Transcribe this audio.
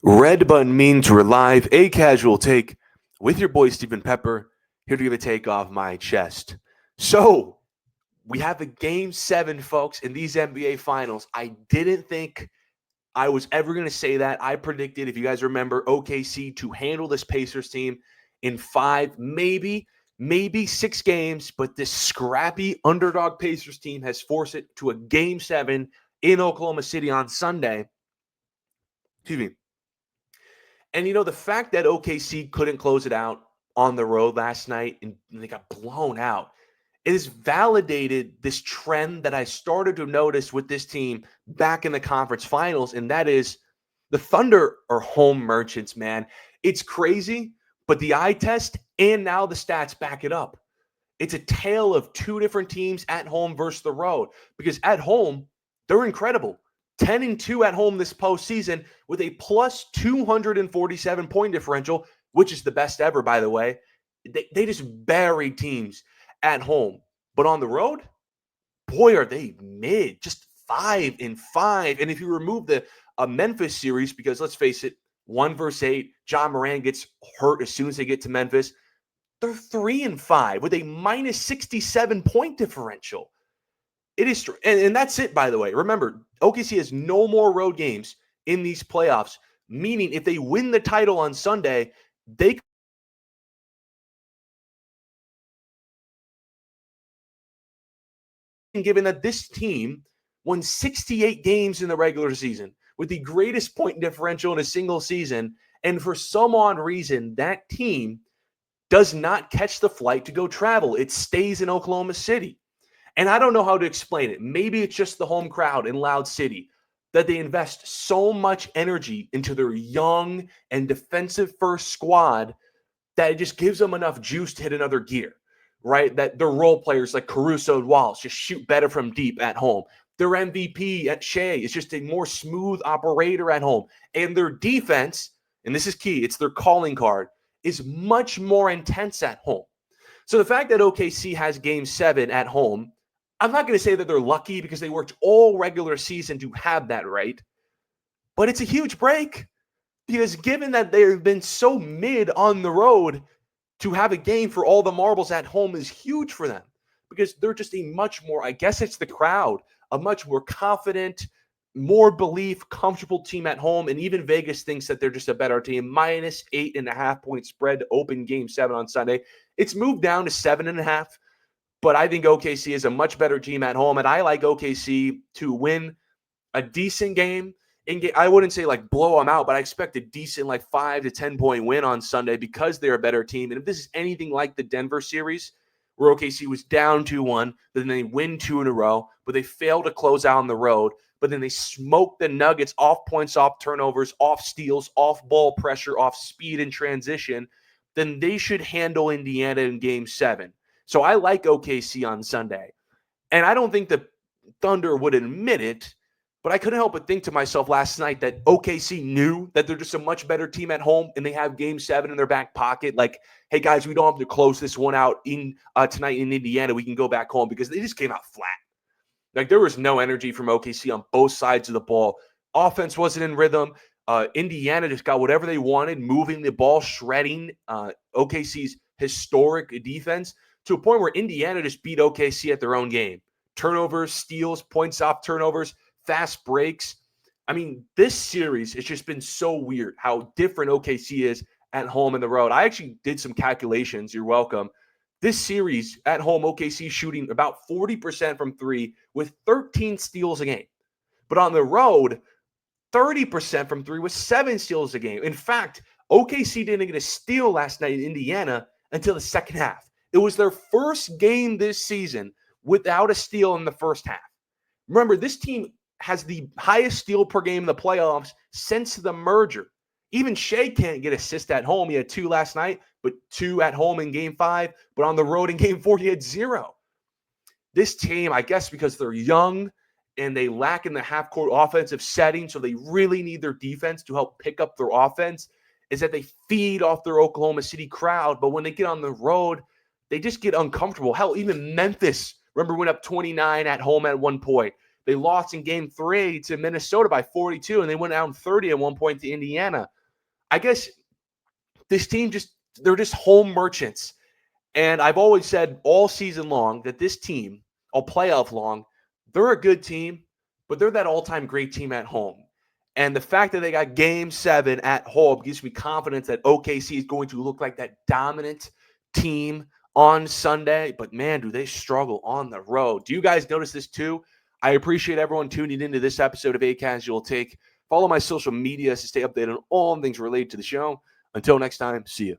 Red button means we're live, a casual take with your boy Stephen Pepper, here to give a take off my chest. So, we have a game 7, folks, in these NBA finals. I didn't think I was ever going to say that. I predicted, if you guys remember, OKC to handle this Pacers team in 5, maybe 6 games, but this scrappy underdog Pacers team has forced it to a game 7 in Oklahoma City on Sunday. Excuse me. And the fact that OKC couldn't close it out on the road last night and they got blown out, it has validated this trend that I started to notice with this team back in the conference finals, and that is the Thunder are home merchants, man. It's crazy, but the eye test and now the stats back it up. It's a tale of two different teams at home versus the road, because at home, they're incredible. 10-2 at home this postseason with a plus 247 point differential, which is the best ever, by the way. They just bury teams at home. But on the road, boy, are they mid, just 5-5. And if you remove the Memphis series, because let's face it, 1 versus 8, John Moran gets hurt as soon as they get to Memphis. They're 3-5 with a minus 67 point differential. It is, and that's it, by the way. Remember, OKC has no more road games in these playoffs, meaning if they win the title on Sunday, they given that this team won 68 games in the regular season with the greatest point differential in a single season, and for some odd reason, that team does not catch the flight to go travel. It stays in Oklahoma City. And I don't know how to explain it. Maybe it's just the home crowd in Loud City that they invest so much energy into their young and defensive-first squad that it just gives them enough juice to hit another gear, right? That their role players like Caruso and Wallace just shoot better from deep at home. Their MVP at Shea is just a more smooth operator at home. And their defense, and this is key, it's their calling card, is much more intense at home. So the fact that OKC has game 7 at home, I'm not going to say that they're lucky because they worked all regular season to have that right, but it's a huge break because given that they've been so mid on the road, to have a game for all the marbles at home is huge for them because they're just a much more, I guess it's the crowd, a much more confident, more belief, comfortable team at home. And even Vegas thinks that they're just a better team. Minus 8.5 point spread to open game 7 on Sunday. It's moved down to 7.5. But I think OKC is a much better team at home, and I like OKC to win a decent game. I wouldn't say like blow them out, but I expect a decent like 5 to 10 point win on Sunday because they're a better team. And if this is anything like the Denver series, where OKC was down 2-1, but then they win 2 in a row, but they fail to close out on the road, but then they smoke the Nuggets off points, off turnovers, off steals, off ball pressure, off speed and transition, then they should handle Indiana in game 7. So I like OKC on Sunday. And I don't think the Thunder would admit it, but I couldn't help but think to myself last night that OKC knew that they're just a much better team at home and they have game 7 in their back pocket. Like, hey, guys, we don't have to close this one out in tonight in Indiana. We can go back home because they just came out flat. Like, there was no energy from OKC on both sides of the ball. Offense wasn't in rhythm. Indiana just got whatever they wanted, moving the ball, shredding OKC's historic defense to a point where Indiana just beat OKC at their own game. Turnovers, steals, points off turnovers, fast breaks. I mean, this series, it's just been so weird how different OKC is at home and the road. I actually did some calculations. You're welcome. This series at home, OKC shooting about 40% from 3 with 13 steals a game. But on the road, 30% from 3 with 7 steals a game. In fact, OKC didn't get a steal last night in Indiana until the second half. It was their first game this season without a steal in the first half. Remember, this team has the highest steal per game in the playoffs since the merger. Even Shea can't get assists at home. He had 2 last night, but 2 at home in game 5. But on the road in game 4, he had 0. This team, I guess because they're young and they lack in the half-court offensive setting, so they really need their defense to help pick up their offense, is that they feed off their Oklahoma City crowd. But when they get on the road, they just get uncomfortable. Hell, even Memphis, remember, went up 29 at home at one point. They lost in game 3 to Minnesota by 42, and they went down 30 at one point to Indiana. I guess this team they're just home merchants. And I've always said all season long that this team, all playoff long, they're a good team, but they're that all-time great team at home. And the fact that they got game 7 at home gives me confidence that OKC is going to look like that dominant team on Sunday. But man, do they struggle on the road. Do you guys notice this too? I appreciate everyone tuning into this episode of A Casual Take. Follow my social media to stay updated on all things related to the show. Until next time, see you.